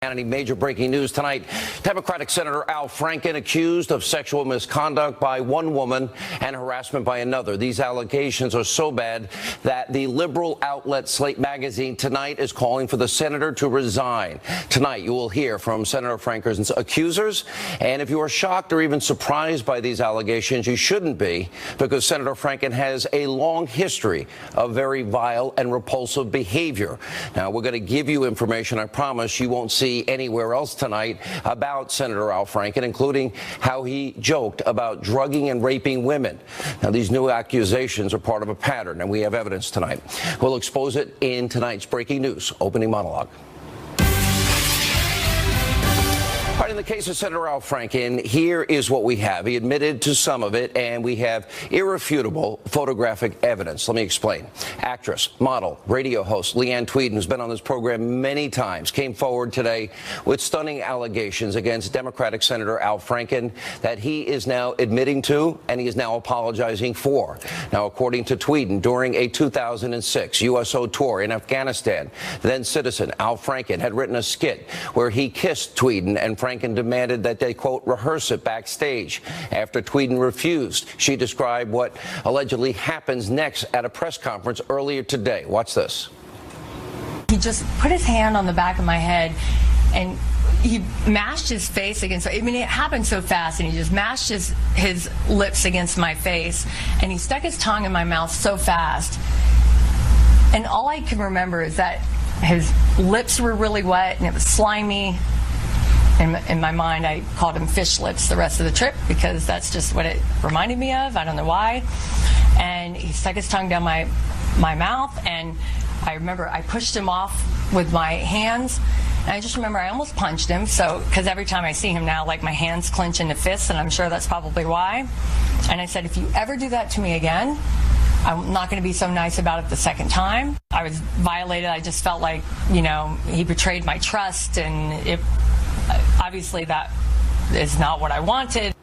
Hannity, major breaking news tonight. Democratic Senator Al Franken accused of sexual misconduct by one woman and harassment by another. These allegations are so bad that the liberal outlet Slate magazine tonight is calling for the senator to resign. Tonight, you will hear from Senator Franken's accusers. And if you are shocked or even surprised by these allegations, you shouldn't be, because Senator Franken has a long history of very vile and repulsive behavior. Now, we're going to give you information, I promise, you won't see anywhere else tonight about Senator Al Franken, including how he joked about drugging and raping women. Now, these new accusations are part of a pattern, and we have evidence tonight. We'll expose it in tonight's breaking news opening monologue. All right, in the case of Senator Al Franken, here is what we have. He admitted to some of it, and we have irrefutable photographic evidence. Let me explain. Actress, model, radio host Leanne Tweeden, who's been on this program many times, came forward today with stunning allegations against Democratic Senator Al Franken that he is now admitting to and he is now apologizing for. Now, according to Tweeden, during a 2006 USO tour in Afghanistan, then citizen Al Franken had written a skit where he kissed Tweeden, and Franken demanded that they, quote, rehearse it backstage. After Tweeden refused, she described what allegedly happens next at a press conference earlier today. Watch this. He just put his hand on the back of my head and he mashed his face against, I mean, it happened so fast, and he just mashed his lips against my face, and he stuck his tongue in my mouth so fast. And all I can remember is that his lips were really wet and it was slimy. In my mind, I called him fish lips the rest of the trip because that's just what it reminded me of. I don't know why. And he stuck his tongue down my mouth, and I remember I pushed him off with my hands. And I just remember I almost punched him, because every time I see him now, like, my hands clench into fists, and I'm sure that's probably why. And I said, if you ever do that to me again, I'm not going to be so nice about it the second time. I was violated. I just felt like, he betrayed my trust, and obviously that is not what I wanted.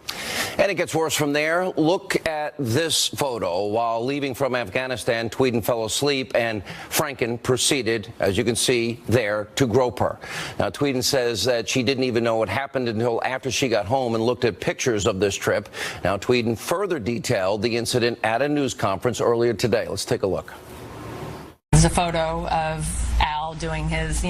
And it gets worse from there. Look at this photo. While leaving from Afghanistan, Tweeden fell asleep, and Franken proceeded, as you can see there, to grope her. Now, Tweeden says that she didn't even know what happened until after she got home and looked at pictures of this trip. Now, Tweeden further detailed the incident at a news conference earlier today. Let's take a look. There's a photo of Al doing his,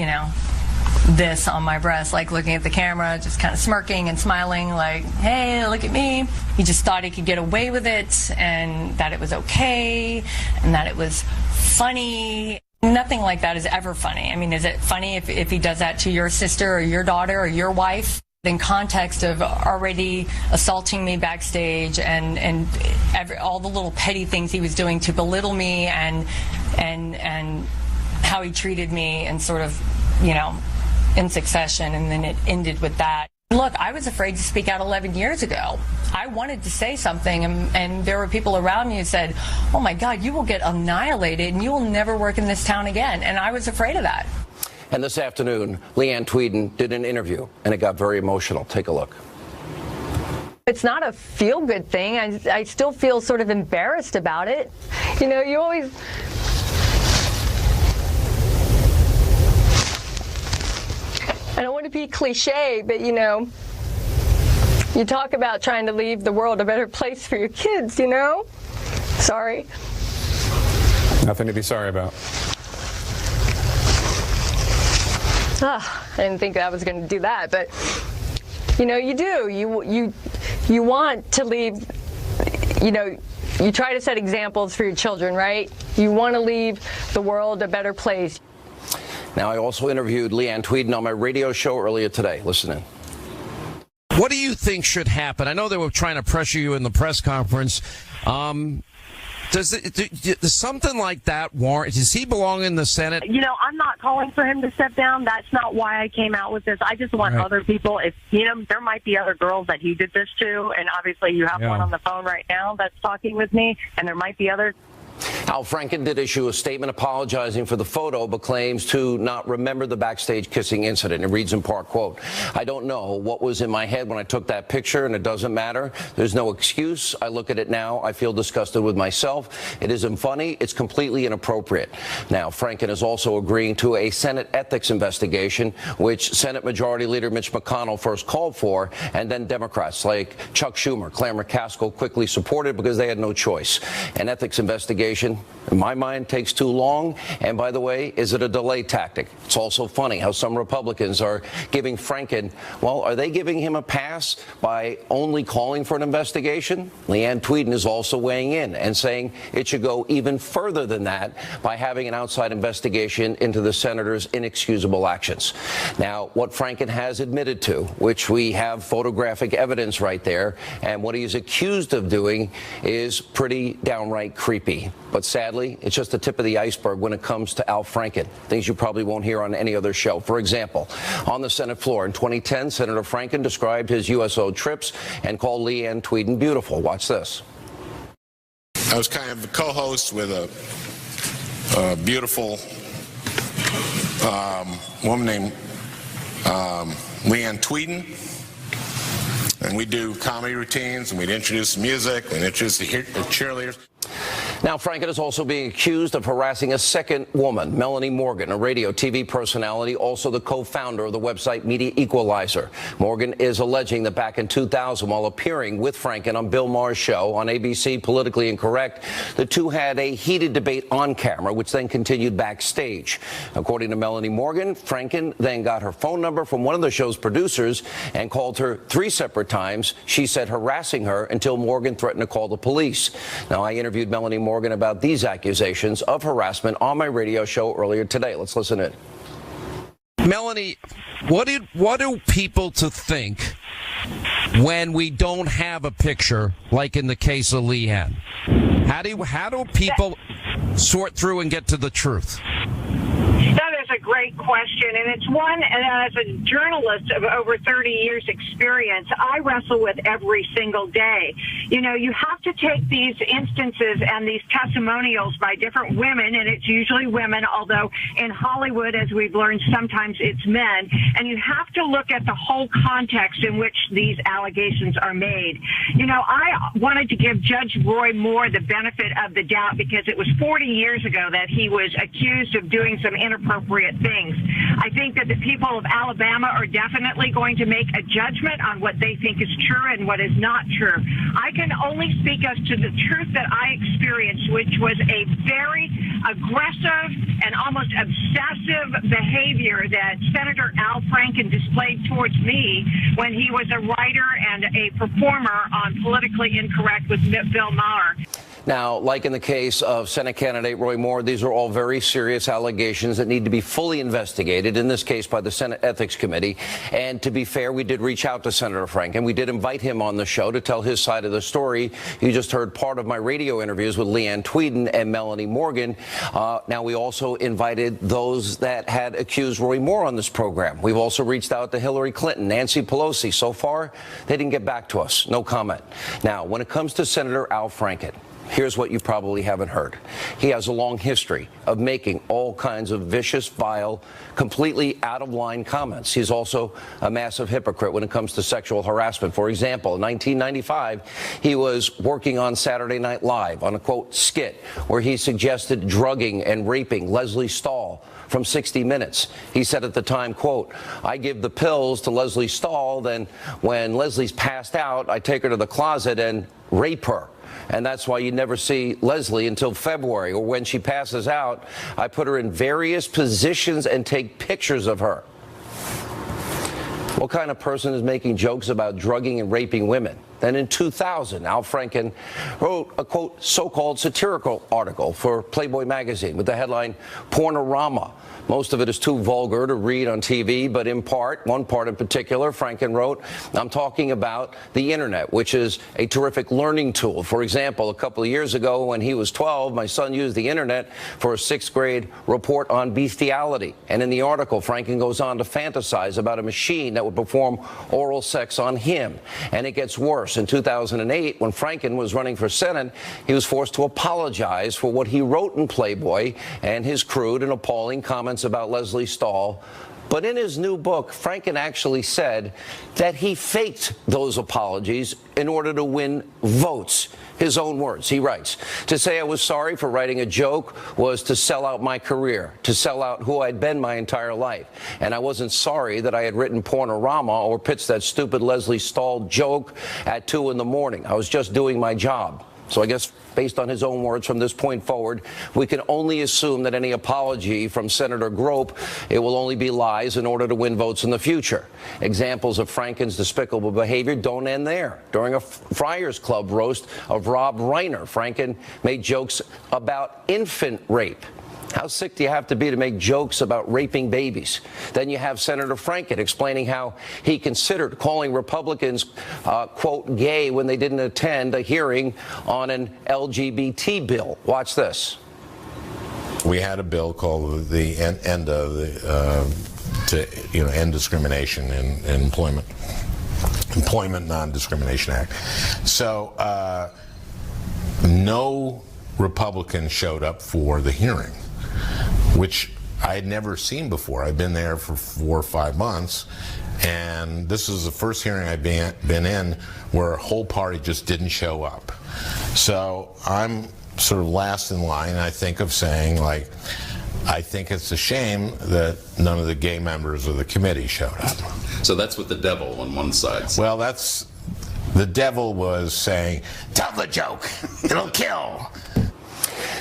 this on my breast, like looking at the camera, just kind of smirking and smiling, like, hey, look at me. He just thought he could get away with it, and that it was okay, and that it was funny. Nothing like that is ever funny. I mean, is it funny if he does that to your sister or your daughter or your wife? In context of already assaulting me backstage and all the little petty things he was doing to belittle me and how he treated me, and sort of, in succession, and then it ended with that. Look, I was afraid to speak out 11 years ago. I wanted to say something, and there were people around me who said, oh my God, you will get annihilated and you will never work in this town again. And I was afraid of that. And this afternoon, Leanne Tweeden did an interview, and it got very emotional. Take a look. It's not a feel-good thing. I still feel sort of embarrassed about it. You always... I don't want to be cliche, but you talk about trying to leave the world a better place for your kids, Sorry. Nothing to be sorry about. I didn't think I was going to do that, but you do. You want to leave, you try to set examples for your children, right? You want to leave the world a better place. Now, I also interviewed Leanne Tweeden on my radio show earlier today. Listen in. What do you think should happen? I know they were trying to pressure you in the press conference. Does something like that warrant? Does he belong in the Senate? I'm not calling for him to step down. That's not why I came out with this. I just want other people. If there might be other girls that he did this to, and obviously you have one on the phone right now that's talking with me, and there might be others. Al Franken did issue a statement apologizing for the photo, but claims to not remember the backstage kissing incident. It reads in part, quote, "I don't know what was in my head when I took that picture, and it doesn't matter. There's no excuse. I look at it now. I feel disgusted with myself. It isn't funny. It's completely inappropriate." Now, Franken is also agreeing to a Senate ethics investigation, which Senate Majority Leader Mitch McConnell first called for, and then Democrats like Chuck Schumer, Claire McCaskill quickly supported because they had no choice. An ethics investigation, in my mind, takes too long. And by the way, is it a delay tactic? It's also funny how some Republicans are giving Franken, well, are they giving him a pass by only calling for an investigation? Leanne Tweeden is also weighing in and saying it should go even further than that by having an outside investigation into the senator's inexcusable actions. Now, what Franken has admitted to, which we have photographic evidence right there, and what he's accused of doing is pretty downright creepy. But sadly, it's just the tip of the iceberg when it comes to Al Franken, things you probably won't hear on any other show. For example, on the Senate floor in 2010, Senator Franken described his USO trips and called Leanne Tweeden beautiful. Watch this. I was kind of a co-host with a beautiful woman named Leanne Tweeden, and we do comedy routines, and we'd introduce music, we'd introduce the cheerleaders. Now, Franken is also being accused of harassing a second woman, Melanie Morgan, a radio TV personality, also the co-founder of the website Media Equalizer. Morgan is alleging that back in 2000, while appearing with Franken on Bill Maher's show on ABC, Politically Incorrect, the two had a heated debate on camera, which then continued backstage. According to Melanie Morgan, Franken then got her phone number from one of the show's producers and called her 3 separate times, she said, harassing her until Morgan threatened to call the police. Now, I interviewed Melanie Morgan about these accusations of harassment on my radio show earlier today. Let's listen in. Melanie, what do people to think when we don't have a picture, like in the case of Leanne? How do people sort through and get to the truth? That is a great question, and it's one, and as a journalist of over 30 years experience, I wrestle with every single day. You know, you have to take these instances and these testimonials by different women, and it's usually women, although in Hollywood, as we've learned, sometimes it's men, and you have to look at the whole context in which these allegations are made. You know, I wanted to give Judge Roy Moore the benefit of the doubt because it was 40 years ago that he was accused of doing some inappropriate things. I think that the people of Alabama are definitely going to make a judgment on what they think is true and what is not true. I can only speak as to the truth that I experienced, which was a very aggressive and almost obsessive behavior that Senator Al Franken displayed towards me when he was a writer and a performer on Politically Incorrect with Bill Maher. Now, like in the case of Senate candidate Roy Moore, these are all very serious allegations that need to be fully investigated, in this case by the Senate Ethics Committee. And to be fair, we did reach out to Senator Franken. We did invite him on the show to tell his side of the story. You just heard part of my radio interviews with Leanne Tweeden and Melanie Morgan. Now, we also invited those that had accused Roy Moore on this program. We've also reached out to Hillary Clinton, Nancy Pelosi. So far, they didn't get back to us. No comment. Now, when it comes to Senator Al Franken, here's what you probably haven't heard. He has a long history of making all kinds of vicious, vile, completely out-of-line comments. He's also a massive hypocrite when it comes to sexual harassment. For example, in 1995, he was working on Saturday Night Live on a, quote, skit where he suggested drugging and raping Leslie Stahl from 60 Minutes. He said at the time, quote, "I give the pills to Leslie Stahl, then when Leslie's passed out, I take her to the closet and rape her. And that's why you never see Leslie until February, or when she passes out, I put her in various positions and take pictures of her." What kind of person is making jokes about drugging and raping women? Then in 2000, Al Franken wrote a, quote, so-called satirical article for Playboy magazine with the headline, "Pornorama." Most of it is too vulgar to read on TV, but in part, one part in particular, Franken wrote, I'm talking about the internet, which is a terrific learning tool. For example, a couple of years ago when he was 12, my son used the internet for a 6th grade report on bestiality. And in the article, Franken goes on to fantasize about a machine that would perform oral sex on him. And it gets worse. In 2008, when Franken was running for Senate, he was forced to apologize for what he wrote in Playboy and his crude and appalling comments about Leslie Stahl. But in his new book, Franken actually said that he faked those apologies in order to win votes. His own words. He writes, to say I was sorry for writing a joke was to sell out my career, to sell out who I'd been my entire life. And I wasn't sorry that I had written Pornorama or pitched that stupid Leslie Stahl joke at 2 in the morning. I was just doing my job. So I guess based on his own words from this point forward, we can only assume that any apology from Senator Grope, it will only be lies in order to win votes in the future. Examples of Franken's despicable behavior don't end there. During a Friars Club roast of Rob Reiner, Franken made jokes about infant rape. How sick do you have to be to make jokes about raping babies? Then you have Senator Franken explaining how he considered calling Republicans, quote, gay when they didn't attend a hearing on an LGBT bill. Watch this. We had a bill called the end of the, end discrimination in Employment Non-Discrimination Act. So no Republican showed up for the hearing, which I had never seen before. I've been there for 4 or 5 months, and this is the first hearing I've been in where a whole party just didn't show up. So I'm sort of last in line, I think, of saying, like, I think it's a shame that none of the gay members of the committee showed up. So that's with the devil on one side. Well, the devil was saying, tell the joke, it'll kill.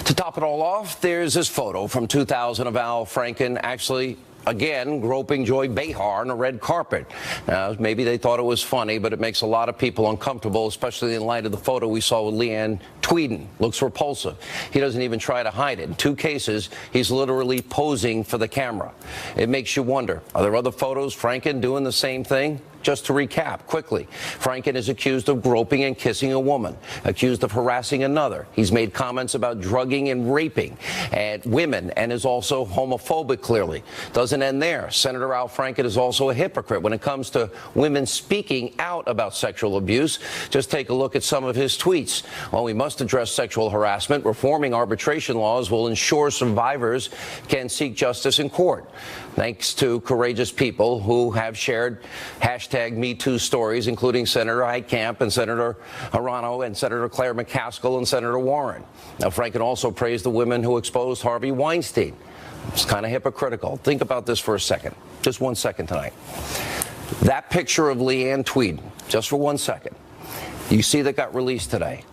To top it all off, there's this photo from 2000 of Al Franken actually, again, groping Joy Behar on a red carpet. Now, maybe they thought it was funny, but it makes a lot of people uncomfortable, especially in light of the photo we saw with Leanne Tweeden. Looks repulsive. He doesn't even try to hide it. In 2 cases, he's literally posing for the camera. It makes you wonder, are there other photos Franken doing the same thing? Just to recap quickly, Franken is accused of groping and kissing a woman, accused of harassing another. He's made comments about drugging and raping at women and is also homophobic, clearly. Doesn't end there. Senator Al Franken is also a hypocrite when it comes to women speaking out about sexual abuse. Just take a look at some of his tweets. While we must address sexual harassment, reforming arbitration laws will ensure survivors can seek justice in court. Thanks to courageous people who have shared #MeToo stories, including Senator Heitkamp and Senator Arano and Senator Claire McCaskill and Senator Warren. Now, Franken also praised the women who exposed Harvey Weinstein. It's kind of hypocritical. Think about this for a second. Just 1 second tonight. That picture of Leanne Tweeden, just for 1 second, you see that got released today.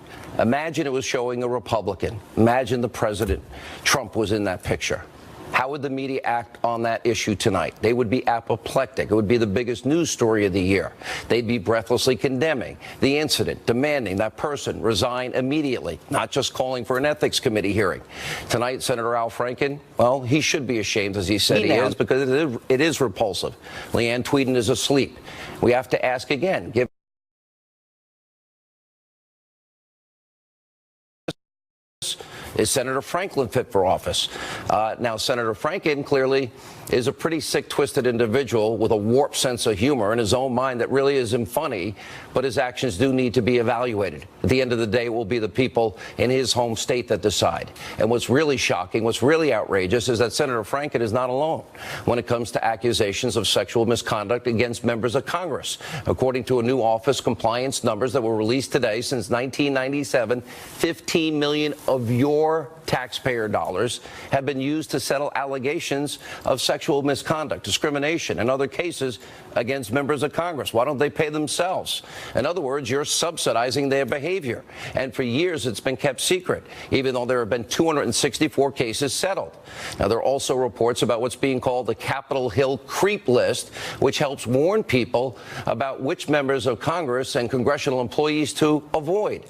Imagine it was showing a Republican. Imagine the president. Trump was in that picture. How would the media act on that issue tonight? They would be apoplectic. It would be the biggest news story of the year. They'd be breathlessly condemning the incident, demanding that person resign immediately, not just calling for an ethics committee hearing. Tonight, Senator Al Franken, well, he should be ashamed, as he said he is, because it is repulsive. Leanne Tweeden is asleep. We have to ask again, is Senator Franklin fit for office? Now, Senator Franken clearly is a pretty sick, twisted individual with a warped sense of humor in his own mind that really isn't funny, but his actions do need to be evaluated. At the end of the day, it will be the people in his home state that decide. And what's really shocking, what's really outrageous is that Senator Franken is not alone when it comes to accusations of sexual misconduct against members of Congress. According to a new office compliance numbers that were released today, since 1997, 15 million of your taxpayer dollars have been used to settle allegations of sexual misconduct, discrimination, and other cases against members of Congress. Why don't they pay themselves? In other words, you're subsidizing their behavior. And for years, it's been kept secret, even though there have been 264 cases settled. Now, there are also reports about what's being called the Capitol Hill creep list, which helps warn people about which members of Congress and congressional employees to avoid.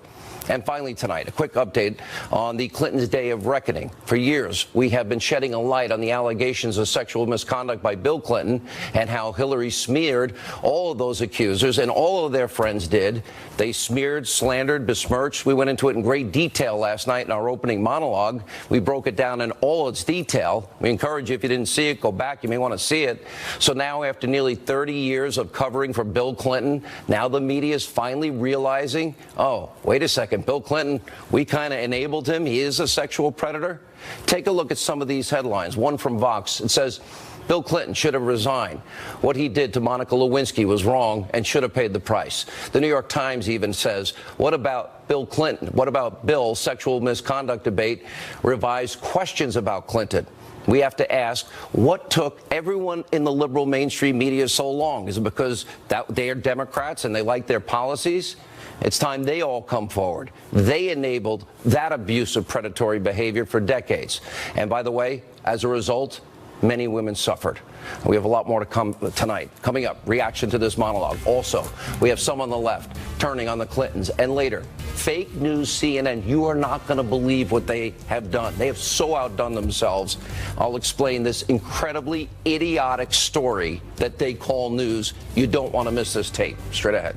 And finally tonight, a quick update on the Clintons' day of reckoning. For years, we have been shedding a light on the allegations of sexual misconduct by Bill Clinton and how Hillary smeared all of those accusers, and all of their friends did. They smeared, slandered, besmirched. We went into it in great detail last night in our opening monologue. We broke it down in all its detail. We encourage you, if you didn't see it, go back. You may want to see it. So now, after nearly 30 years of covering for Bill Clinton, now the media is finally realizing, oh, wait a second, Bill Clinton, we kind of enabled him. He is a sexual predator. Take a look at some of these headlines. One from Vox. It says, Bill Clinton should have resigned. What he did to Monica Lewinsky was wrong and should have paid the price. The New York Times even says, what about Bill Clinton? What about Bill's sexual misconduct debate? Revised questions about Clinton. We have to ask, what took everyone in the liberal mainstream media so long? Is it because they are Democrats and they like their policies? It's time they all come forward. They enabled that abusive, predatory behavior for decades. And by the way, as a result, many women suffered. We have a lot more to come tonight. Coming up, reaction to this monologue. Also, we have some on the left turning on the Clintons. And later, fake news CNN. You are not going to believe what they have done. They have so outdone themselves. I'll explain this incredibly idiotic story that they call news. You don't want to miss this tape. Straight ahead.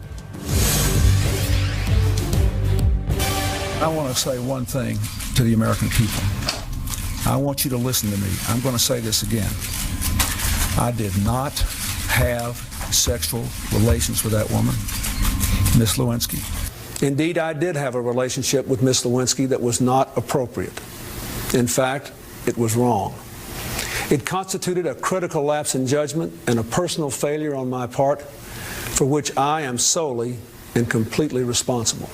I want to say one thing to the American people. I want you to listen to me. I'm going to say this again. I did not have sexual relations with that woman, Miss Lewinsky. Indeed, I did have a relationship with Miss Lewinsky that was not appropriate. In fact, it was wrong. It constituted a critical lapse in judgment and a personal failure on my part for which I am solely and completely responsible.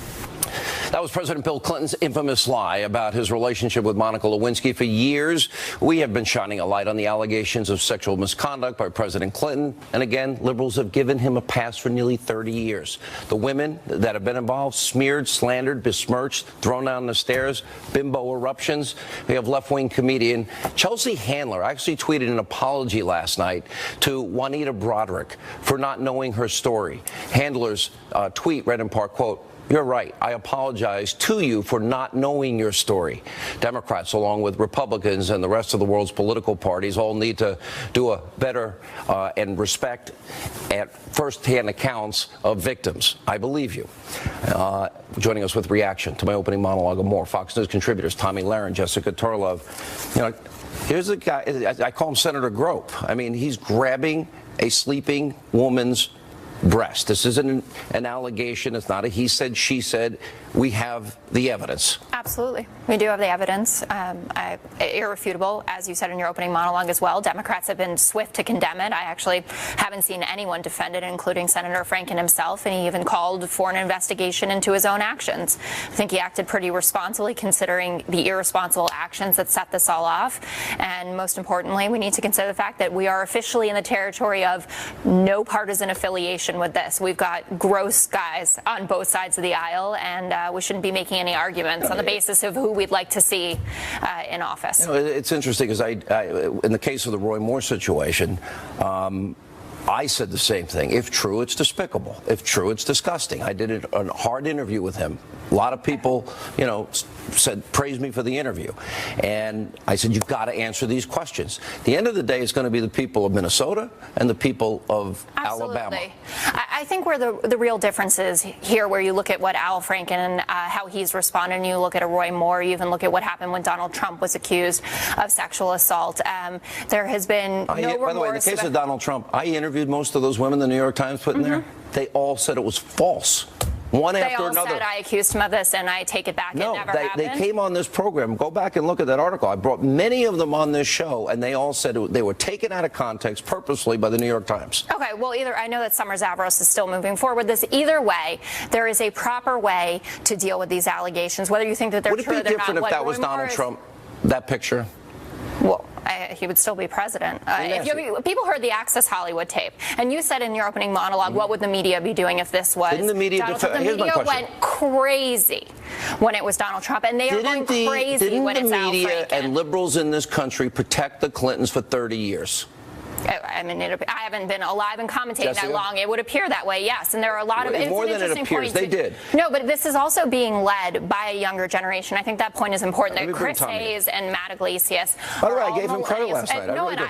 That was President Bill Clinton's infamous lie about his relationship with Monica Lewinsky. For years, we have been shining a light on the allegations of sexual misconduct by President Clinton. And again, liberals have given him a pass for nearly 30 years. The women that have been involved, smeared, slandered, besmirched, thrown down the stairs, bimbo eruptions. We have left-wing comedian Chelsea Handler actually tweeted an apology last night to Juanita Broderick for not knowing her story. Handler's tweet read in part, quote, "You're right. I apologize to you for not knowing your story." Democrats, along with Republicans and the rest of the world's political parties, all need to do a better and respect at first-hand accounts of victims. I believe you. Joining us with reaction to my opening monologue and more, Fox News contributors Tommy Lahren, Jessica Turlove. You know, here's a guy, I call him Senator Grope. I mean, he's grabbing a sleeping woman's breast. This isn't an allegation. It's not a he said, she said. We have the evidence. Absolutely. We do have the evidence. Irrefutable, as you said in your opening monologue as well. Democrats have been swift to condemn it. I actually haven't seen anyone defend it, including Senator Franken himself, and he even called for an investigation into his own actions. I think he acted pretty responsibly considering the irresponsible actions that set this all off. And most importantly, we need to consider the fact that we are officially in the territory of no partisan affiliation with this. We've got gross guys on both sides of the aisle, and we shouldn't be making any arguments on the basis of who we'd like to see in office. You know, it's interesting because in the case of the Roy Moore situation, I said the same thing. If true, it's despicable. If true, it's disgusting. I did a hard interview with him. A lot of people, you know, praised me for the interview. And I said, you've got to answer these questions. At the end of the day, it's going to be the people of Minnesota and the people of Alabama. I think where the real difference is here, where you look at what Al Franken, how he's responded, and you look at a Roy Moore, you even look at what happened when Donald Trump was accused of sexual assault. There has been no remorse. By the way, in the case of Donald Trump, I interviewed most of those women the New York Times put in there. They all said it was false. One after another. They all said I accused him of this, and I take it back. No, it never happened. They came on this program. Go back and look at that article. I brought many of them on this show, and they all said they were taken out of context purposely by the New York Times. Okay, well, I know that Summer Zavros is still moving forward with this. Either way, there is a proper way to deal with these allegations, whether you think that they're true or they're not. Would it be different if that was Donald Trump, that picture? Well, he would still be president. People heard the Access Hollywood tape, and you said in your opening monologue, what would the media be doing if this was Donald Trump? The media went crazy when it was Donald Trump, and they are going crazy when it's Al Franken. Didn't the media and liberals in this country protect the Clintons for 30 years? I mean, I haven't been alive and commentating Jessica? that long. It would appear that way, yes. And there are a lot of it's more an than it interesting appears. point They did. No, but this is also being led by a younger generation. I think that point is important. That Chris Hayes and Matt Iglesias. By the way, I gave him credit last night.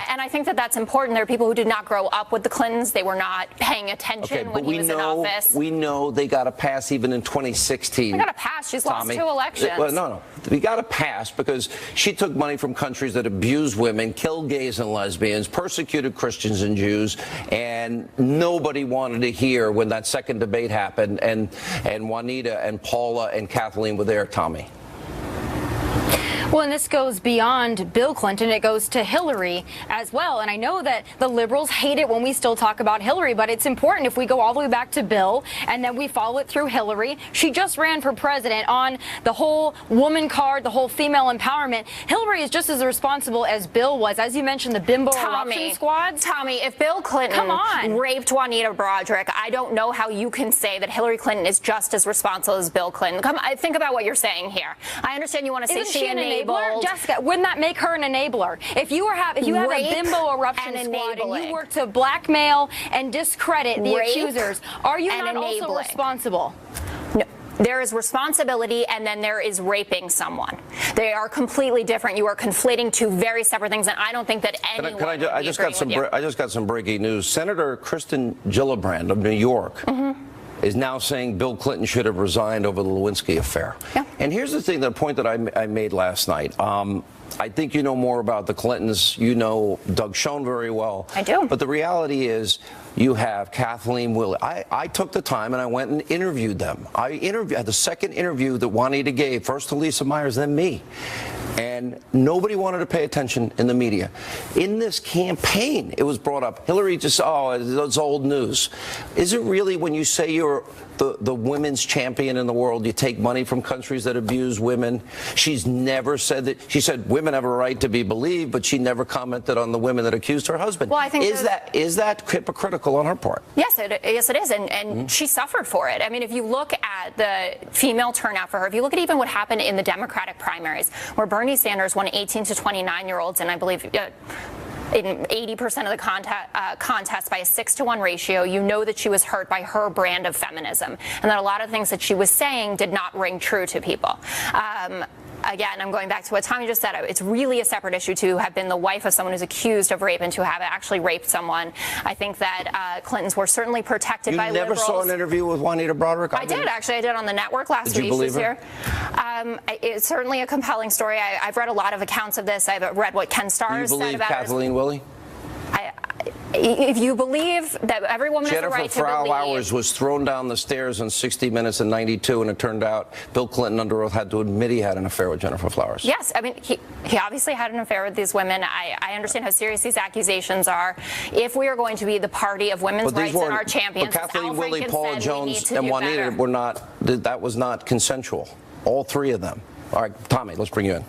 And I think that that's important. There are people who did not grow up with the Clintons. They were not paying attention when he was in office. We know they got a pass even in 2016. They got a pass. She's lost 2 elections. Well, no. We got a pass because she took money from countries that abuse women, killed gays and lesbians, persecuted Christians and Jews, and nobody wanted to hear when that second debate happened, and Juanita and Paula and Kathleen were there, Tommy. Well, and this goes beyond Bill Clinton. It goes to Hillary as well. And I know that the liberals hate it when we still talk about Hillary, but it's important if we go all the way back to Bill and then we follow it through Hillary. She just ran for president on the whole woman card, the whole female empowerment. Hillary is just as responsible as Bill was. As you mentioned, the bimbo eruption squads. Tommy, if Bill Clinton raped Juanita Broderick, I don't know how you can say that Hillary Clinton is just as responsible as Bill Clinton. Think about what you're saying here. I understand you want to say she enabled. Jessica, wouldn't that make her an enabler? If you have a bimbo eruption squad and you work to blackmail and discredit the accusers, are you not also responsible? No. There is responsibility, and then there is raping someone. They are completely different. You are conflating 2 very separate things, and I don't think that anyone. I just got some breaking news. Senator Kristen Gillibrand of New York is now saying Bill Clinton should have resigned over the Lewinsky affair. Yeah. And here's the point that I made last night. I think you know more about the Clintons. You know Doug Schoen very well. I do. But the reality is you have Kathleen Willey. I took the time and I went and interviewed them. I had the second interview that Juanita gave, first to Lisa Myers, then me. And nobody wanted to pay attention in the media. In this campaign, it was brought up. Hillary just, it's old news. Is it really when you say you're the women's champion in the world, you take money from countries that abuse women? She's never said that. She said women have a right to be believed, but she never commented on the women that accused her husband. Well, I think is that hypocritical on her part? Yes, it is, and she suffered for it. I mean, if you look at the female turnout for her, if you look at even what happened in the Democratic primaries, where Bernie Sanders won 18 to 29-year-olds, and I believe in 80% of the contest by a 6-to-1 ratio, you know that she was hurt by her brand of feminism, and that a lot of things that she was saying did not ring true to people. Again, I'm going back to what Tommy just said. It's really a separate issue to have been the wife of someone who's accused of rape and to have actually raped someone. I think that Clintons were certainly protected by liberals. You never saw an interview with Juanita Broderick? I did, actually. I did on the network last week. Did you believe her? It's certainly a compelling story. I've read a lot of accounts of this. I've read what Ken Starr said about Kathleen Willey? If you believe that every woman has a right to believe. Jennifer Flowers was thrown down the stairs in 60 Minutes in '92, and it turned out Bill Clinton under oath had to admit he had an affair with Jennifer Flowers. Yes, I mean, he obviously had an affair with these women. I understand how serious these accusations are. If we are going to be the party of women's rights and our champions, but Kathleen Willey, Paula Jones, and Juanita were not. That was not consensual. All 3 of them. All right, Tommy, let's bring you in.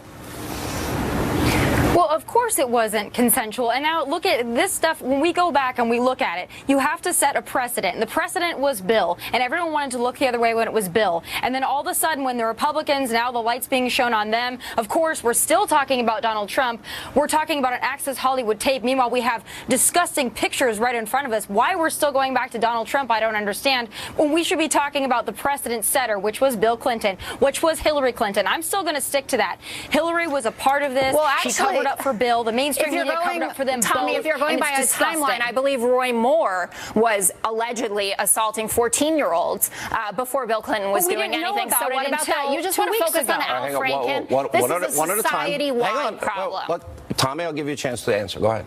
Well, of course it wasn't consensual. And now look at this stuff. When we go back and we look at it, you have to set a precedent. And the precedent was Bill. And everyone wanted to look the other way when it was Bill. And then all of a sudden, when the Republicans, now the light's being shown on them, of course, we're still talking about Donald Trump. We're talking about an Access Hollywood tape. Meanwhile, we have disgusting pictures right in front of us. Why we're still going back to Donald Trump, I don't understand. When we should be talking about the precedent setter, which was Bill Clinton, which was Hillary Clinton. I'm still going to stick to that. Hillary was a part of this. Well, actually, she covered up for Bill. The mainstream media covered up for them. Tommy, both, if you're going by a timeline, I believe Roy Moore was allegedly assaulting 14-year-olds before Bill Clinton was doing anything. So what about that? You just want to focus on Al Franken. This is a society-wide problem. Tommy, I'll give you a chance to answer. Go ahead.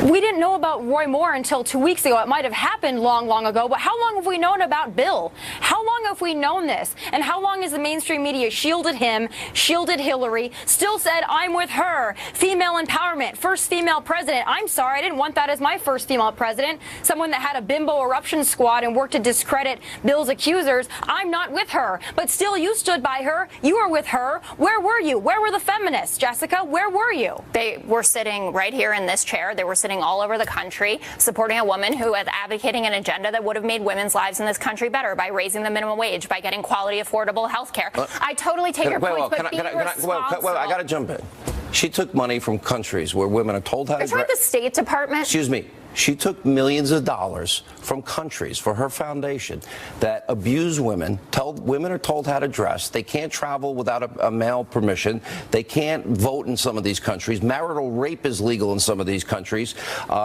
We didn't know about Roy Moore until 2 weeks ago. It might have happened long ago, but how long have we known about Bill? How long have we known this? And how long has the mainstream media shielded him, shielded Hillary, still said, I'm with her, female empowerment, first female president? I'm sorry, I didn't want that as my first female president, someone that had a bimbo eruption squad and worked to discredit Bill's accusers. I'm not with her, but still you stood by her. You were with her. Where were you? Where were the feminists, Jessica? Where were you? They were sitting right here in this chair. They were sitting all over the country supporting a woman who is advocating an agenda that would have made women's lives in this country better by raising the minimum wage, by getting quality, affordable health care. I totally take your point, but be responsible. I got to jump in. She took money from countries where women are told how to It's like the State Department. Excuse me. She took millions of dollars from countries for her foundation that abuse women. Women are told how to dress. They can't travel without a male permission. They can't vote in some of these countries. Marital rape is legal in some of these countries.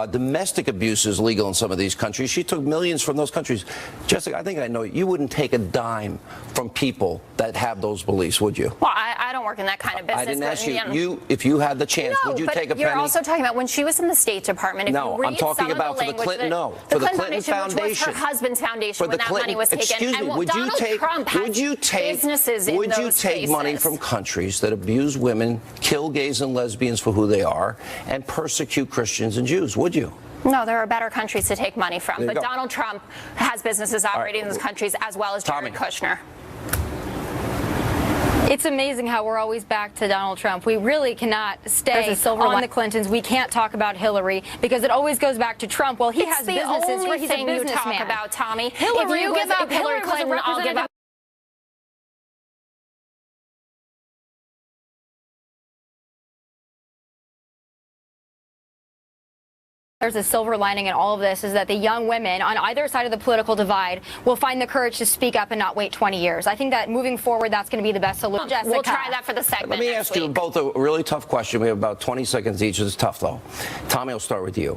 Domestic abuse is legal in some of these countries. She took millions from those countries. Jessica, I think I know you wouldn't take a dime from people that have those beliefs, would you? Well, I don't work in that kind of business. I didn't ask you. If you had the chance, would you take a penny? You're also talking about when she was in the State Department. If you read I'm talking about for the Clinton. For the Clinton Foundation, which was her husband's foundation when that money was taken. Excuse me. Would you take? Would you take money from countries that abuse women, kill gays and lesbians for who they are, and persecute Christians and Jews? Would you? No, there are better countries to take money from. But go. Donald Trump has businesses operating in those countries, as well as Jared Kushner. It's amazing how we're always back to Donald Trump. We really cannot stay on the Clintons. We can't talk about Hillary because it always goes back to Trump. Well, he has businesses where he's a businessman. You talk about, Tommy. Hillary, if you give up Hillary Clinton, I'll give up. There's a silver lining in all of this is that the young women on either side of the political divide will find the courage to speak up and not wait 20 years. I think that moving forward, that's going to be the best solution. Jessica. We'll try that for the segment. Let me ask you both a really tough question. We have about 20 seconds each. It's tough, though. Tommy, I'll start with you.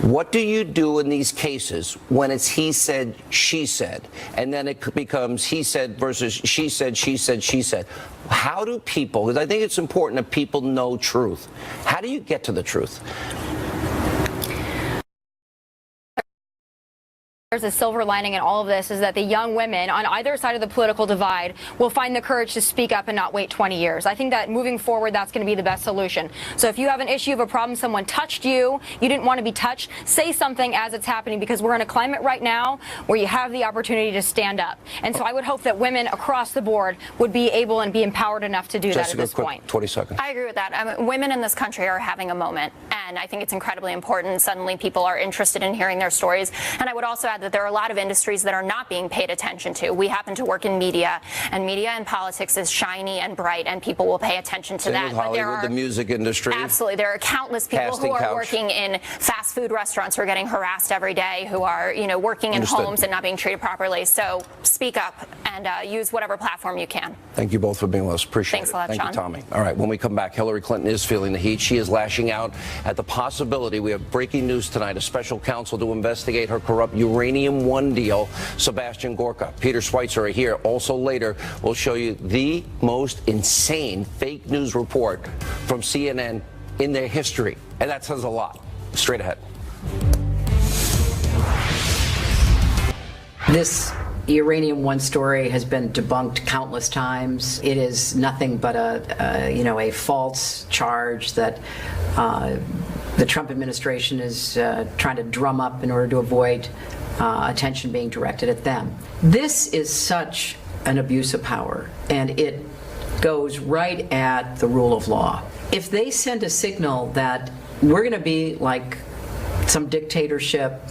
What do you do in these cases when it's he said, she said, and then it becomes he said versus she said, she said, she said? How do people, because I think it's important that people know truth, how do you get to the truth? There's a silver lining in all of this is that the young women on either side of the political divide will find the courage to speak up and not wait 20 years. I think that moving forward, that's going to be the best solution. So if you have an issue of a problem, someone touched you, you didn't want to be touched, say something as it's happening, because we're in a climate right now where you have the opportunity to stand up. And so I would hope that women across the board would be able and be empowered enough to do that at this point. 20 seconds. I agree with that. Women in this country are having a moment, and I think it's incredibly important. Suddenly people are interested in hearing their stories. And I would also add that there are a lot of industries that are not being paid attention to. We happen to work in media, and media and politics is shiny and bright, and people will pay attention to that. But there are the music industry. Absolutely. There are countless people who are working in fast food restaurants who are getting harassed every day, who are, working in homes and not being treated properly. So speak up and use whatever platform you can. Thank you both for being with us. Appreciate Thanks it. a lot, Thank Sean. you, Tommy. All right, when we come back, Hillary Clinton is feeling the heat. She is lashing out at the possibility. We have breaking news tonight. A special counsel to investigate her corrupt Uranium One deal. Sebastian Gorka, Peter Schweitzer are here. Also later, we'll show you the most insane fake news report from CNN in their history. And that says a lot. Straight ahead. This Uranium One story has been debunked countless times. It is nothing but a false charge that the Trump administration is trying to drum up in order to avoid attention being directed at them. This is such an abuse of power, and it goes right at the rule of law. If they send a signal that we're going to be like some dictatorship,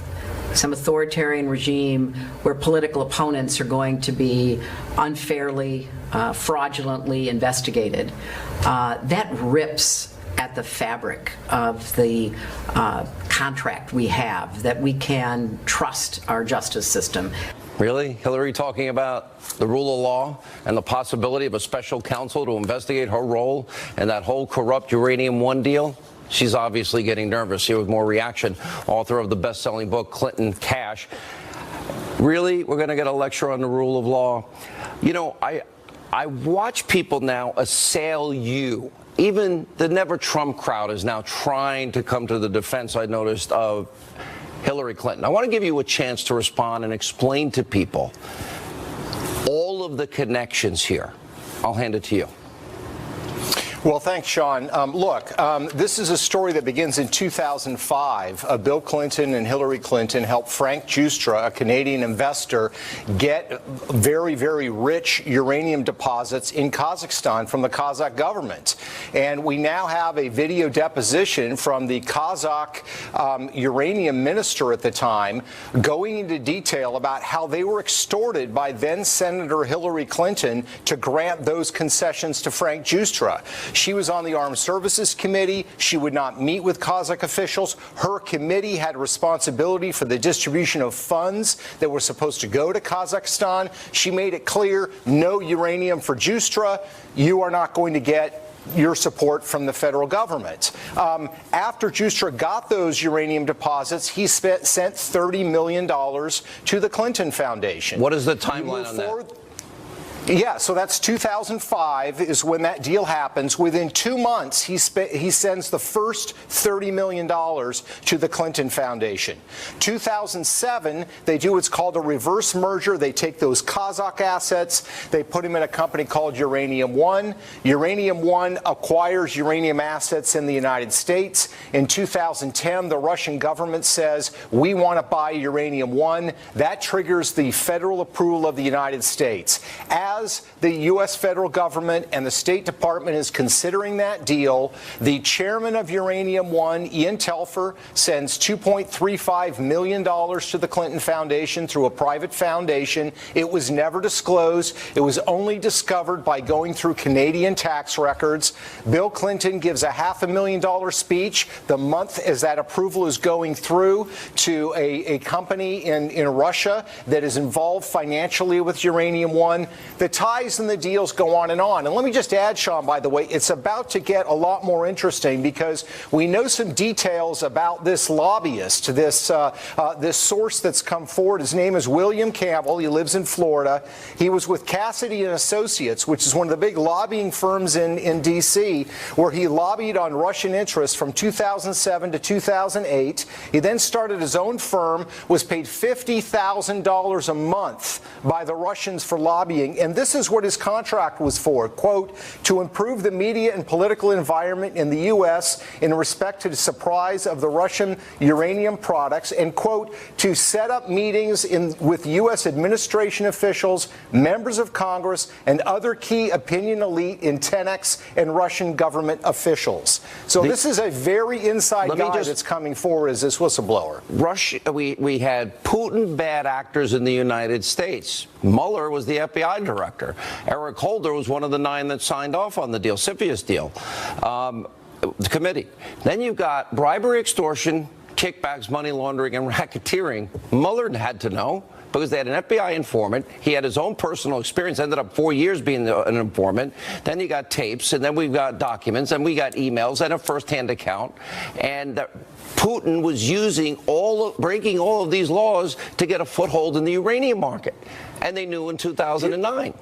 some authoritarian regime where political opponents are going to be unfairly, fraudulently investigated, that rips at the fabric of the contract we have that we can trust our justice system. Really? Hillary talking about the rule of law and the possibility of a special counsel to investigate her role in that whole corrupt Uranium One deal? She's obviously getting nervous. Here with more reaction, author of the best-selling book, Clinton Cash. Really? We're going to get a lecture on the rule of law? I watch people now assail you. Even the Never Trump crowd is now trying to come to the defense, I noticed, of Hillary Clinton. I want to give you a chance to respond and explain to people all of the connections here. I'll hand it to you. Well, thanks, Sean. This is a story that begins in 2005. Bill Clinton and Hillary Clinton helped Frank Giustra, a Canadian investor, get very, very rich uranium deposits in Kazakhstan from the Kazakh government. And we now have a video deposition from the Kazakh uranium minister at the time going into detail about how they were extorted by then Senator Hillary Clinton to grant those concessions to Frank Giustra. She was on the Armed Services Committee. She would not meet with Kazakh officials. Her committee had responsibility for the distribution of funds that were supposed to go to Kazakhstan. She made it clear, no uranium for Justra. You are not going to get your support from the federal government. After Justra got those uranium deposits, he sent $30 million to the Clinton Foundation. What is the timeline on that? Yeah, so that's 2005 is when that deal happens. Within 2 months, he sends the first $30 million to the Clinton Foundation. 2007, they do what's called a reverse merger. They take those Kazakh assets, they put them in a company called Uranium One. Uranium One acquires uranium assets in the United States. In 2010, the Russian government says, we want to buy Uranium One. That triggers the federal approval of the United States. As the U.S. federal government and the State Department is considering that deal, the chairman of Uranium One, Ian Telfer, sends $2.35 million to the Clinton Foundation through a private foundation. It was never disclosed. It was only discovered by going through Canadian tax records. Bill Clinton gives a $500,000 speech the month as that approval is going through to a company in Russia that is involved financially with Uranium One. The ties and the deals go on. And let me just add, Sean, by the way, it's about to get a lot more interesting because we know some details about this lobbyist, this source that's come forward. His name is William Campbell. He lives in Florida. He was with Cassidy and Associates, which is one of the big lobbying firms in D.C., where he lobbied on Russian interests from 2007 to 2008. He then started his own firm, was paid $50,000 a month by the Russians for lobbying. And this is what his contract was for, quote, to improve the media and political environment in the U.S. in respect to the surprise of the Russian uranium products, and, quote, to set up meetings with U.S. administration officials, members of Congress, and other key opinion elite in 10X and Russian government officials. So this is a very inside guy that's coming forward as this whistleblower. Russia, we had Putin bad actors in the United States. Mueller was the FBI director. Eric Holder was one of the 9 that signed off on the deal, CFIUS deal, the committee. Then you've got bribery, extortion, kickbacks, money laundering, and racketeering. Mueller had to know because they had an FBI informant. He had his own personal experience, ended up 4 years being an informant. Then you got tapes, and then we've got documents, and we got emails and a first-hand account. And Putin was breaking all of these laws to get a foothold in the uranium market. And they knew in 2009.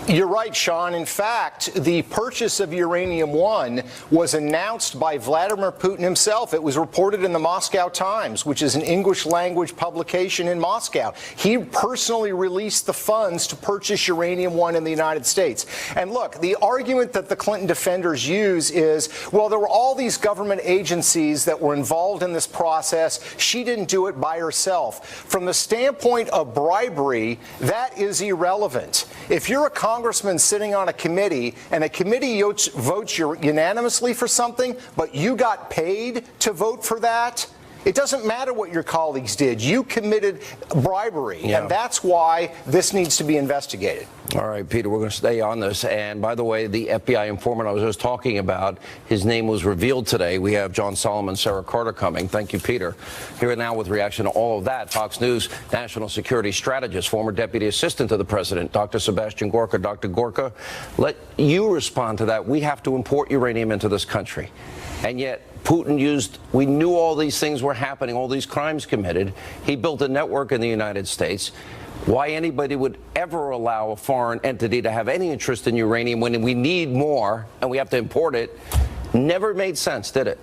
You're right, Sean. In fact, the purchase of Uranium One was announced by Vladimir Putin himself. It was reported in the Moscow Times, which is an English language publication in Moscow. He personally released the funds to purchase Uranium One in the United States. And look, the argument that the Clinton defenders use is, well, there were all these government agencies that were involved in this process. She didn't do it by herself. From the standpoint of bribery, that is irrelevant. If you're a congressman sitting on a committee and a committee votes unanimously for something, but you got paid to vote for that, it doesn't matter what your colleagues did. You committed bribery, and that's why this needs to be investigated. All right, Peter, we're going to stay on this. And by the way, the FBI informant I was just talking about, his name was revealed today. We have John Solomon, Sarah Carter coming. Thank you, Peter. Here now with reaction to all of that, Fox News national security strategist, former deputy assistant to the president, Dr. Sebastian Gorka. Dr. Gorka, let you respond to that. We have to import uranium into this country. And yet Putin we knew all these things were happening, all these crimes committed. He built a network in the United States. Why anybody would ever allow a foreign entity to have any interest in uranium when we need more and we have to import it never made sense, did it?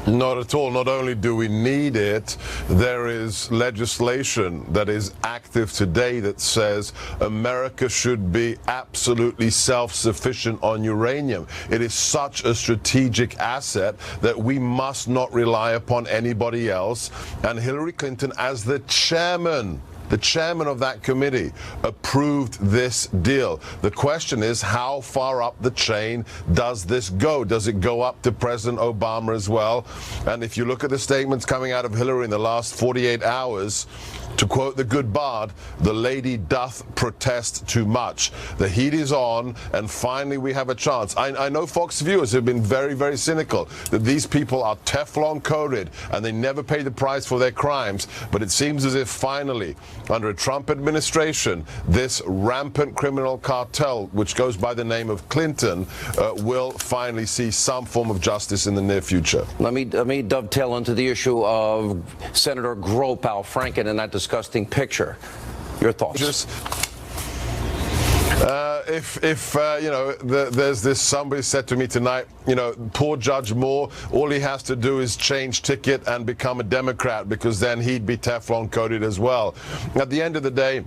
Not at all. Not only do we need it, there is legislation that is active today that says America should be absolutely self-sufficient on uranium. It is such a strategic asset that we must not rely upon anybody else. And Hillary Clinton, as the chairman of that committee, approved this deal. The question is, how far up the chain does this go? Does it go up to President Obama as well? And if you look at the statements coming out of Hillary in the last 48 hours, To quote the good bard, the lady doth protest too much. The heat is on, and finally we have a chance. I know Fox viewers have been very, very cynical that these people are Teflon coated and they never pay the price for their crimes, but it seems as if finally, under a Trump administration, this rampant criminal cartel, which goes by the name of Clinton, will finally see some form of justice in the near future. Let me dovetail into the issue of Senator Grope, Al Franken, and that disgusting picture. Your thoughts? There's this, somebody said to me tonight, poor Judge Moore, all he has to do is change ticket and become a Democrat, because then he'd be Teflon coated as well. At the end of the day,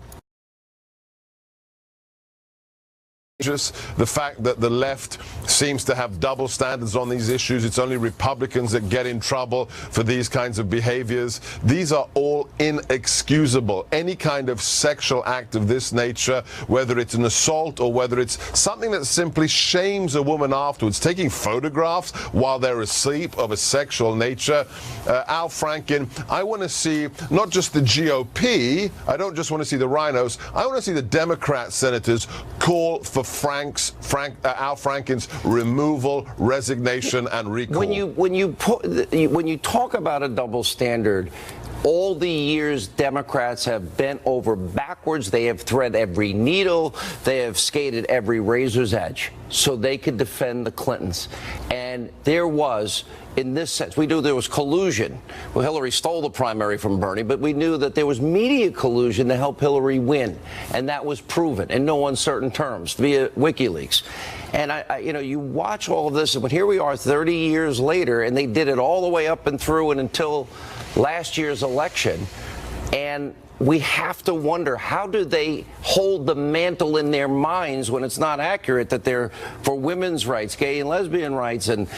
the fact that the left seems to have double standards on these issues. It's only Republicans that get in trouble for these kinds of behaviors. These are all inexcusable. Any kind of sexual act of this nature, whether it's an assault or whether it's something that simply shames a woman afterwards, taking photographs while they're asleep of a sexual nature. Al Franken, I want to see not just the GOP, I don't just want to see the rhinos, I want to see the Democrat senators call for Al Franken's removal, resignation, and recall. When you talk about a double standard, all the years Democrats have bent over backwards, they have thread every needle, they have skated every razor's edge so they could defend the Clintons. And there was, in this sense, we knew there was collusion. Well, Hillary stole the primary from Bernie, but we knew that there was media collusion to help Hillary win. And that was proven in no uncertain terms via WikiLeaks. And you watch all of this, and here we are 30 years later, and they did it all the way up and through and until last year's election. And we have to wonder, how do they hold the mantle in their minds when it's not accurate that they're for women's rights, gay and lesbian rights, and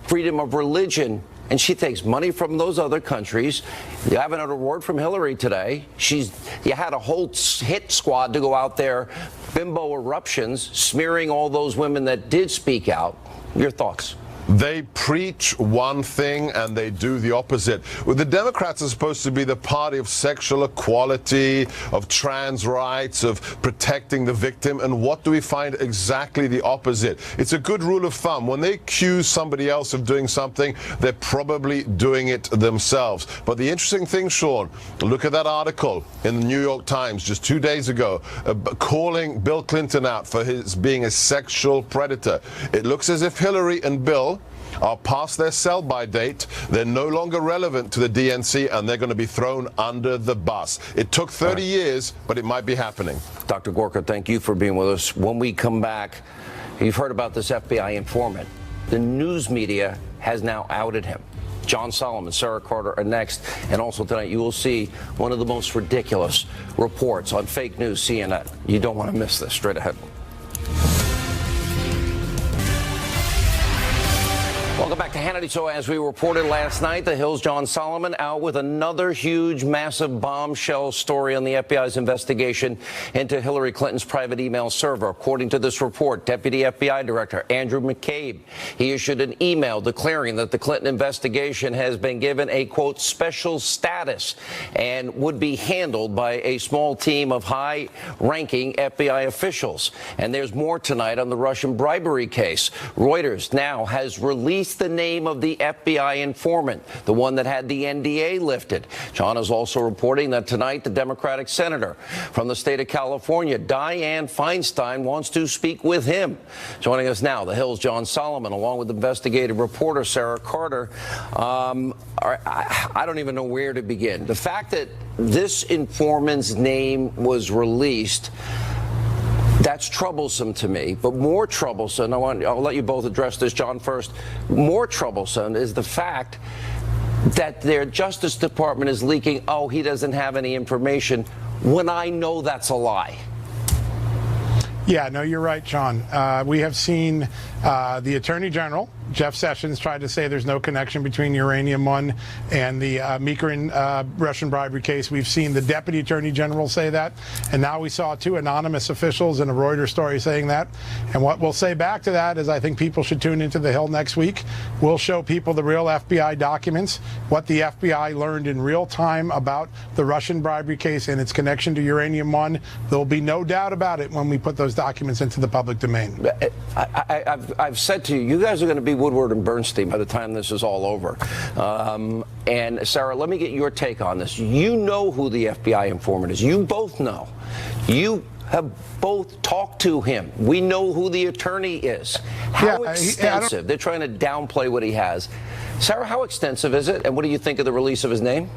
freedom of religion? And she takes money from those other countries. You haven't heard a word from Hillary today. You had a whole hit squad to go out there, bimbo eruptions, smearing all those women that did speak out. Your thoughts? They preach one thing and they do the opposite. Well, the Democrats are supposed to be the party of sexual equality, of trans rights, of protecting the victim. And what do we find? Exactly the opposite. It's a good rule of thumb. When they accuse somebody else of doing something, they're probably doing it themselves. But the interesting thing, Sean, look at that article in the New York Times just 2 days ago, calling Bill Clinton out for his being a sexual predator. It looks as if Hillary and Bill are past their sell-by date. They're no longer relevant to the DNC, and they're going to be thrown under the bus. It took 30 years, but it might be happening. Dr. Gorka, thank you for being with us. When we come back, you've heard about this FBI informant. The news media has now outed him. John Solomon, Sarah Carter are next. And also tonight, you will see one of the most ridiculous reports on fake news, CNN. You don't want to miss this. Straight ahead. Welcome back to Hannity. So as we reported last night, the Hill's John Solomon out with another huge, massive bombshell story on the FBI's investigation into Hillary Clinton's private email server. According to this report, Deputy FBI Director Andrew McCabe, he issued an email declaring that the Clinton investigation has been given a, quote, special status and would be handled by a small team of high-ranking FBI officials. And there's more tonight on the Russian bribery case. Reuters now has released the name of the FBI informant, the one that had the NDA lifted. John is also reporting that tonight the Democratic senator from the state of California, Dianne Feinstein, wants to speak with him. Joining us now, the Hill's John Solomon, along with investigative reporter Sarah Carter. I don't even know where to begin. The fact that this informant's name was released, that's troublesome to me. But more troublesome, I'll let you both address this, John, first. More troublesome is the fact that their Justice Department is leaking, oh, he doesn't have any information, when I know that's a lie. Yeah, no, you're right, Sean. We have seen the Attorney General Jeff Sessions tried to say there's no connection between Uranium One and the Mikoyan Russian bribery case. We've seen the Deputy Attorney General say that, and now we saw 2 anonymous officials in a Reuters story saying that. And what we'll say back to that is I think people should tune into The Hill next week. We'll show people the real FBI documents, what the FBI learned in real time about the Russian bribery case and its connection to Uranium One. There'll be no doubt about it when we put those documents into the public domain. I've said to you, you guys are going to be Woodward and Bernstein by the time this is all over. And Sarah, let me get your take on this. You know who the FBI informant is. You both know. You have both talked to him. We know who the attorney is. How extensive? They're trying to downplay what he has. Sarah, how extensive is it? And what do you think of the release of his name?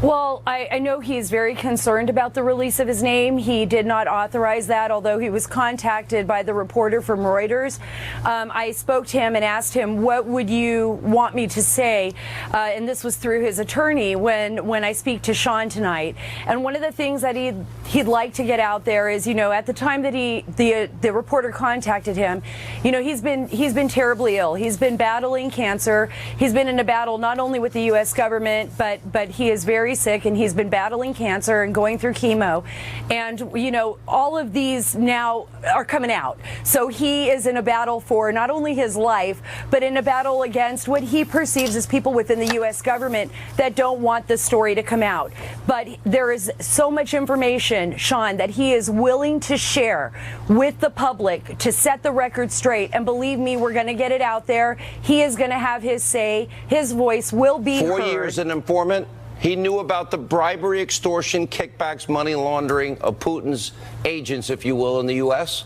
Well, I know he's very concerned about the release of his name. He did not authorize that, although he was contacted by the reporter from Reuters. I spoke to him and asked him, what would you want me to say? And this was through his attorney when I speak to Sean tonight. And one of the things that he'd like to get out there is, you know, at the time that the reporter contacted him, you know, he's been terribly ill. He's been battling cancer. He's been in a battle not only with the U.S. government, but he is very sick, and he's been battling cancer and going through chemo. And, you know, all of these now are coming out. So he is in a battle for not only his life, but in a battle against what he perceives as people within the U.S. government that don't want the story to come out. But there is so much information, Sean, that he is willing to share with the public to set the record straight. And believe me, we're going to get it out there. He is going to have his say. His voice will be heard. 4 years an informant. He knew about the bribery, extortion, kickbacks, money laundering of Putin's agents, if you will, in the U.S.?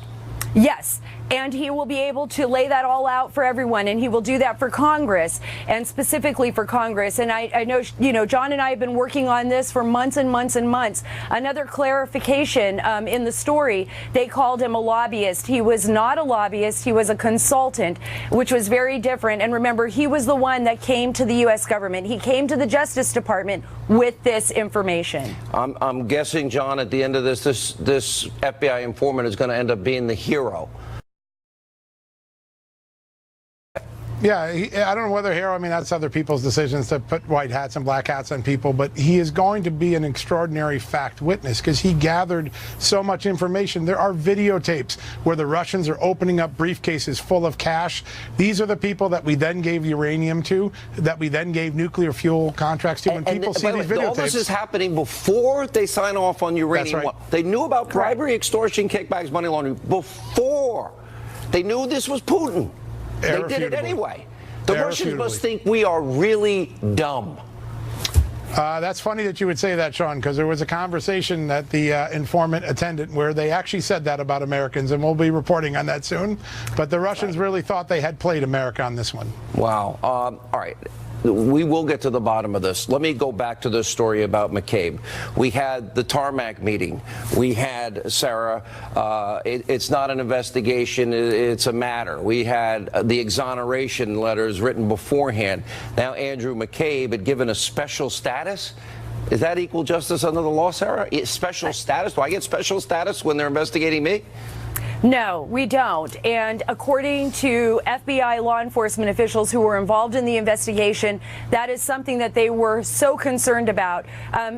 Yes. And he will be able to lay that all out for everyone, and he will do that for Congress, and specifically for Congress. And I know, you know, John and I have been working on this for months and months and months. Another clarification in the story, they called him a lobbyist. He was not a lobbyist. He was a consultant, which was very different. And remember, he was the one that came to the U.S. government. He came to the Justice Department with this information. I'm guessing, John, at the end of this FBI informant is going to end up being the hero. Yeah, I don't know whether hero, I mean, that's other people's decisions to put white hats and black hats on people, but he is going to be an extraordinary fact witness because he gathered so much information. There are videotapes where the Russians are opening up briefcases full of cash. These are the people that we then gave uranium to, that we then gave nuclear fuel contracts to. When people see these videotapes. All this is happening before they sign off on uranium. That's right. They knew about bribery, extortion, kickbacks, money laundering before. They knew this was Putin. They did it anyway. The Russians must think we are really dumb. That's funny that you would say that, Sean, because there was a conversation that the informant attended where they actually said that about Americans, and we'll be reporting on that soon. But the Russians really thought they had played America on this one. Wow. All right. We will get to the bottom of this. Let me go back to this story about McCabe. We had the tarmac meeting. We had, Sarah, it's not an investigation, it's a matter. We had the exoneration letters written beforehand. Now Andrew McCabe had given a special status. Is that equal justice under the law, Sarah? Special status? Do I get special status when they're investigating me? No, we don't. And according to FBI law enforcement officials who were involved in the investigation, that is something that they were so concerned about.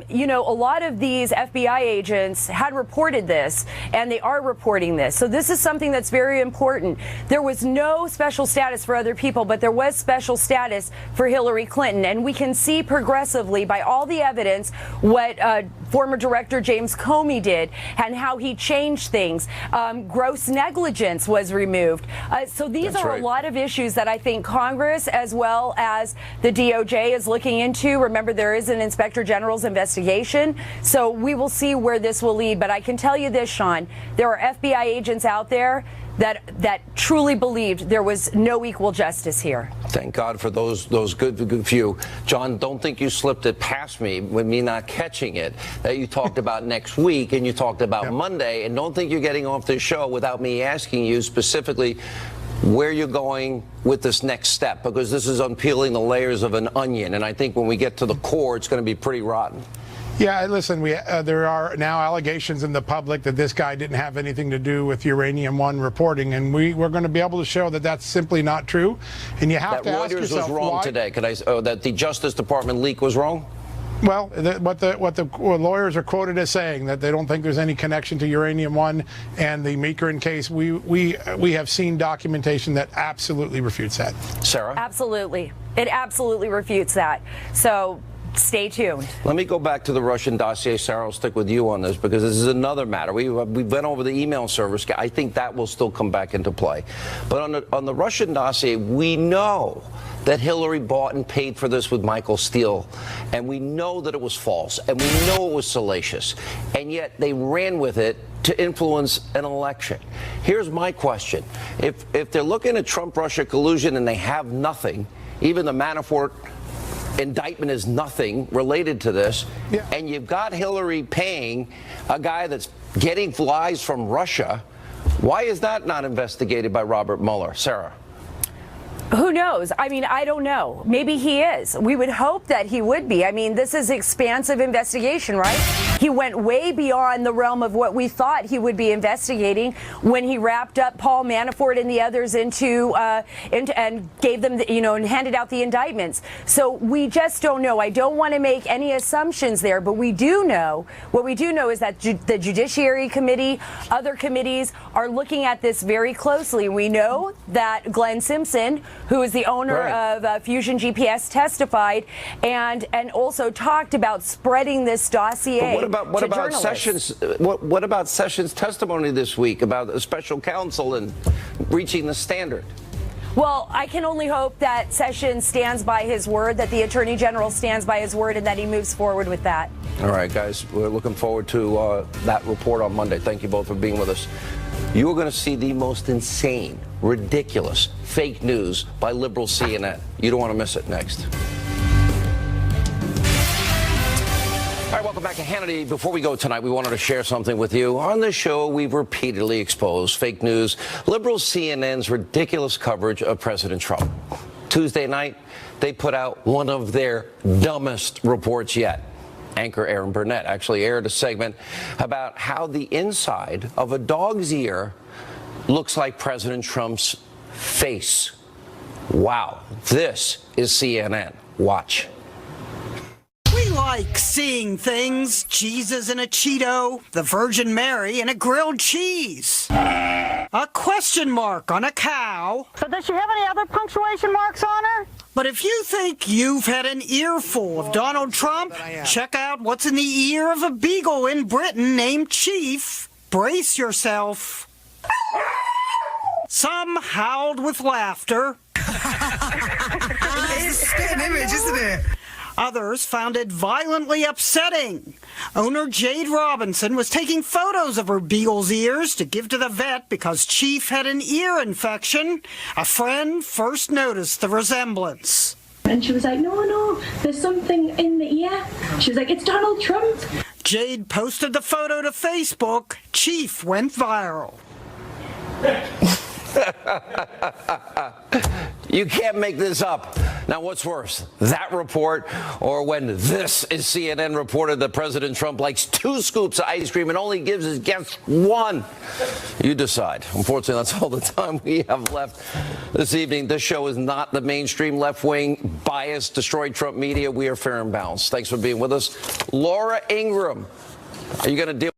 You know, a lot of these FBI agents had reported this, and they are reporting this. So this is something that's very important. There was no special status for other people, but there was special status for Hillary Clinton. And we can see progressively by all the evidence what former Director James Comey did and how he changed things. Gross negligence was removed. So these are a lot of issues that I think Congress as well as the DOJ is looking into. Remember, there is an Inspector General's investigation. So we will see where this will lead. But I can tell you this, Sean, there are FBI agents out there that truly believed there was no equal justice here. Thank God for those good few. John, don't think you slipped it past me with me not catching it, that you talked about next week and you talked about Monday, and don't think you're getting off this show without me asking you specifically where you're going with this next step, because this is unpeeling the layers of an onion, and I think when we get to the core, it's going to be pretty rotten. Yeah, listen, there are now allegations in the public that this guy didn't have anything to do with Uranium One reporting, and we're going to be able to show that that's simply not true. And you have that to ask Reuters yourself was wrong why. today. That the Justice Department leak was wrong? Well, what the lawyers are quoted as saying, that they don't think there's any connection to Uranium One and the Meekerin case. We have seen documentation that absolutely refutes that. Sarah? Absolutely. It absolutely refutes that. So stay tuned. Let me go back to the Russian dossier. Sarah, I'll stick with you on this because this is another matter. We went over the email servers. I think that will still come back into play. But on the Russian dossier, we know that Hillary bought and paid for this with Michael Steele, and we know that it was false, and we know it was salacious, and yet they ran with it to influence an election. Here's my question. If they're looking at Trump-Russia collusion and they have nothing, even the Manafort indictment is nothing related to this, and you've got Hillary paying a guy that's getting lies from Russia, why is that not investigated by Robert Mueller? Sarah? Who knows? I mean, I don't know. Maybe he is. We would hope that he would be. I mean, this is expansive investigation, right? He went way beyond the realm of what we thought he would be investigating when he wrapped up Paul Manafort and the others into and gave them, and handed out the indictments. So we just don't know. I don't want to make any assumptions there, but we do know. What we do know is that the Judiciary Committee, other committees are looking at this very closely. We know that Glenn Simpson, who is the owner of Fusion GPS, testified and also talked about spreading this dossier. But what about Sessions? What about Sessions' testimony this week about a special counsel and reaching the standard? Well, I can only hope that Sessions stands by his word, that the Attorney General stands by his word, and that he moves forward with that. All right, guys, we're looking forward to that report on Monday. Thank you both for being with us. You are going to see the most insane, ridiculous fake news by liberal CNN. You don't want to miss it. Next. All right, welcome back to Hannity. Before we go tonight, we wanted to share something with you. On this show, we've repeatedly exposed fake news, liberal CNN's ridiculous coverage of President Trump. Tuesday night, they put out one of their dumbest reports yet. Anchor Aaron Burnett actually aired a segment about how the inside of a dog's ear looks like President Trump's face. Wow, this is CNN. Watch. We like seeing things. Jesus in a Cheeto, the Virgin Mary in a grilled cheese. A question mark on a cow. So does she have any other punctuation marks on her? But if you think you've had an earful of Donald Trump, check out what's in the ear of a beagle in Britain named Chief. Brace yourself. Some howled with laughter. It's a spitting image, isn't it? Others found it violently upsetting. Owner Jade Robinson was taking photos of her beagle's ears to give to the vet because Chief had an ear infection. A friend first noticed the resemblance. And she was like, no, there's something in the ear. She was like, it's Donald Trump. Jade posted the photo to Facebook. Chief went viral. You can't make this up. Now, what's worse, that report or when This Is CNN reported that President Trump likes 2 scoops of ice cream and only gives his guests 1? You decide. Unfortunately, that's all the time we have left this evening. This show is not the mainstream left-wing, biased, destroyed Trump media. We are fair and balanced. Thanks for being with us. Laura Ingraham, are you going to deal